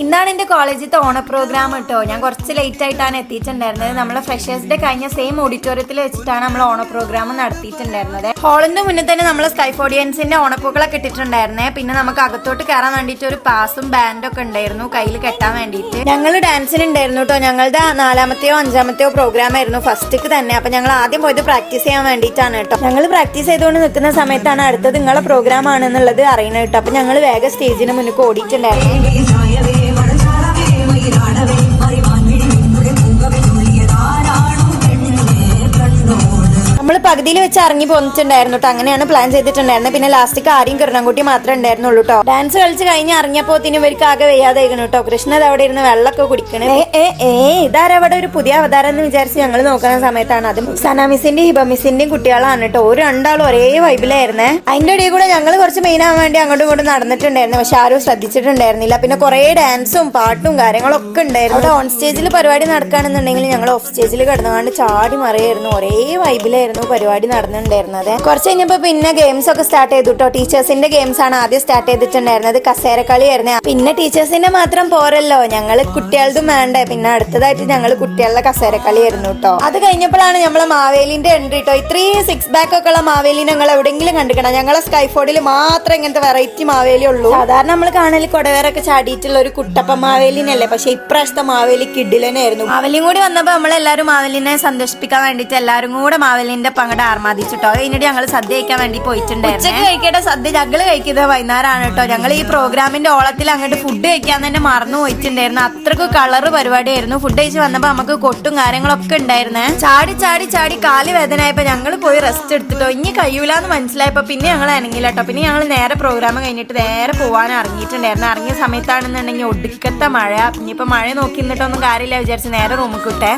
ഇന്നാണ് എൻ്റെ കോളേജിലത്തെ ഓണ പ്രോഗ്രാം കേട്ടോ. ഞാൻ കുറച്ച് ലേറ്റ് ആയിട്ടാണ് എത്തിയിട്ടുണ്ടായിരുന്നത്. നമ്മളെ ഫ്രഷേഴ്സ് ഡേ കഴിഞ്ഞ സെയിം ഓഡിറ്റോറിയത്തിൽ വെച്ചിട്ടാണ് നമ്മൾ ഓണ പ്രോഗ്രാം നടത്തിയിട്ടുണ്ടായിരുന്നത്. ഹാളിന്റെ മുന്നിൽ തന്നെ നമ്മൾ സ്കൈഫ് ഓഡിയൻസിന്റെ ഓണപ്പൂക്കളൊക്കെ ഇട്ടിട്ടുണ്ടായിരുന്നേ. പിന്നെ നമുക്ക് അകത്തോട്ട് കയറാൻ വേണ്ടിയിട്ട് ഒരു പാസും ബാൻഡും ഒക്കെ ഉണ്ടായിരുന്നു കയ്യിൽ കെട്ടാൻ വേണ്ടിയിട്ട്. ഞങ്ങൾ ഡാൻസിനുണ്ടായിരുന്നു കേട്ടോ. ഞങ്ങളുടെ 4-മത്തെയോ 5-മത്തെയോ പ്രോഗ്രാം ആയിരുന്നു ഫസ്റ്റ്ക്ക് തന്നെ. അപ്പൊ ഞങ്ങൾ ആദ്യം പോയത് പ്രാക്ടീസ് ചെയ്യാൻ വേണ്ടിയിട്ടാണ് കേട്ടോ. ഞങ്ങൾ പ്രാക്ടീസ് ചെയ്തുകൊണ്ട് നിൽക്കുന്ന സമയത്താണ് അടുത്തത് നിങ്ങളെ പ്രോഗ്രാം ആണെന്നുള്ളത് അറിയുന്നത് കേട്ടോ. അപ്പൊ ഞങ്ങൾ വേഗം സ്റ്റേജിന് മുന്നിൽ ഓടിയിട്ടുണ്ടായിരുന്നു. നമ്മൾ പകുതിയിൽ വെച്ച് ഇറങ്ങി പോന്നിട്ടുണ്ടായിരുന്നു കേട്ടോ. അങ്ങനെയാണ് പ്ലാൻ ചെയ്തിട്ടുണ്ടായിരുന്നത്. പിന്നെ ലാസ്റ്റിക്ക് ആരെയും കിരണൻകുട്ടി മാത്രമേ ഉണ്ടായിരുന്നുള്ളൂ കേട്ടോ. ഡാൻസ് കളിച്ച് കഴിഞ്ഞ് ഇറങ്ങിയപ്പോത്തിന് ഇവർക്ക് ആകെ വയ്യാതായിരുന്നു കേട്ടോ. കൃഷ്ണത് അവിടെ ഇരുന്ന് വെള്ളമൊക്കെ കുടിക്കണേ. ഇതാരവിടെ ഒരു പുതിയ അവതാരം എന്ന് വിചാരിച്ച് ഞങ്ങൾ നോക്കുന്ന സമയത്താണ് അത് സന മിസ്സിന്റെയും ഹിബ മിസ്സിന്റെയും കുട്ടികളാണ് കേട്ടോ. ഒരു രണ്ടാളും ഒരേ വൈബിലായിരുന്നേ. അതിന്റെ ഇടയിൽ കൂടെ ഞങ്ങൾ കുറച്ച് മെയിൻ ആവാൻ വേണ്ടി അങ്ങോട്ടും ഇങ്ങോട്ടും നടന്നിട്ടുണ്ടായിരുന്നു. പക്ഷെ ആരും ശ്രദ്ധിച്ചിട്ടുണ്ടായിരുന്നില്ല. പിന്നെ കുറെ ഡാൻസും പാട്ടും കാര്യങ്ങളൊക്കെ ഉണ്ടായിരുന്നു. അവിടെ ഓൺ സ്റ്റേജിൽ പരിപാടി നടക്കുകയാണെന്നുണ്ടെങ്കിൽ ഞങ്ങൾ ഓഫ് സ്റ്റേജിൽ കിടന്നുകൊണ്ട് ചാടി മറിയായിരുന്നു. ഒരേ വൈബിലായിരുന്നു പരിപാടി നടന്നിട്ടുണ്ടായിരുന്നത്. കുറച്ച് കഴിഞ്ഞപ്പോ പിന്നെ ഗെയിംസ് ഒക്കെ സ്റ്റാർട്ട് ചെയ്തു കേട്ടോ. ടീച്ചേഴ്സിന്റെ ഗെയിംസ് ആണ് ആദ്യം സ്റ്റാർട്ട് ചെയ്തിട്ടുണ്ടായിരുന്നത്. കസേരക്കളി ആയിരുന്നു. പിന്നെ ടീച്ചേഴ്സിന്റെ മാത്രം പോരല്ലോ, ഞങ്ങള് കുട്ടികളുടെ വേണ്ടേ. പിന്നെ അടുത്തതായിട്ട് ഞങ്ങൾ കുട്ടികളുടെ കസേരക്കളി ആയിരുന്നു കേട്ടോ. അത് കഴിഞ്ഞപ്പോഴാണ് നമ്മളെ മാവേലിന്റെ എൻട്രി കേട്ടോ. ഇത്രയും 6 പാക്ക് ഒക്കെ ഉള്ള മാവേലി ഞങ്ങൾ എവിടെയെങ്കിലും കണ്ടിക്കണം. ഞങ്ങളെ സ്കൈഫോർഡിൽ മാത്രം ഇങ്ങനത്തെ വെറൈറ്റി മാവേലി ഉള്ളൂ. സാധാരണ നമ്മൾ കാണല് കൊടവേറൊക്കെ ചാടിയിട്ടുള്ള ഒരു കുട്ടപ്പ മാവേലിനല്ലേ. പക്ഷെ ഇപ്രാവശ്യത്തെ മാവേലി കിഡിലനായിരുന്നു. മാവേലിയും കൂടി വന്നപ്പോ നമ്മളെല്ലാരും മാവേലിനെ സന്തോഷിപ്പിക്കാൻ വേണ്ടിട്ട് എല്ലാരും കൂടെ മാവേലിന്റെ അങ്ങോട്ട് ആർമാദിച്ചിട്ടോ. അതിനിടെ ഞങ്ങൾ സദ്യ കഴിക്കാൻ വേണ്ടി പോയിട്ടുണ്ടായിരുന്നു. ഉച്ചക്ക് കഴിക്കേണ്ട സദ്യ ഞങ്ങൾ കഴിക്കുന്നത് വൈകുന്നേരമാണ് കേട്ടോ. ഞങ്ങൾ ഈ പ്രോഗ്രാമിന്റെ ഓളത്തിൽ അങ്ങോട്ട് ഫുഡ് കഴിക്കാൻ തന്നെ മറന്നു പോയിട്ടുണ്ടായിരുന്നു. അത്രക്ക് കളറ് പരിപാടിയായിരുന്നു. ഫുഡ് കഴിച്ച് വന്നപ്പോ നമുക്ക് കൊട്ടും കാര്യങ്ങളൊക്കെ ഉണ്ടായിരുന്നേ. ചാടി ചാടി ചാടി കാല് വേദനയായപ്പോ ഞങ്ങൾ പോയി റെസ്റ്റ് എടുത്തിട്ടോ. ഇനി കഴിയൂലെന്ന് മനസ്സിലായപ്പോ പിന്നെ ഞങ്ങൾ അനങ്ങില്ല കേട്ടോ. പിന്നെ ഞങ്ങൾ നേരെ പ്രോഗ്രാം കഴിഞ്ഞിട്ട് നേരെ പോവാൻ ഇറങ്ങിയിട്ടുണ്ടായിരുന്നു. ഇറങ്ങിയ സമയത്താണെന്നുണ്ടെങ്കിൽ ഒടുക്കത്തെ മഴ. ഇനിയിപ്പോ മഴ നോക്കി നിന്നിട്ടൊന്നും കാര്യമില്ല വിചാരിച്ച് നേരെ റൂമിൽ കിട്ടേ.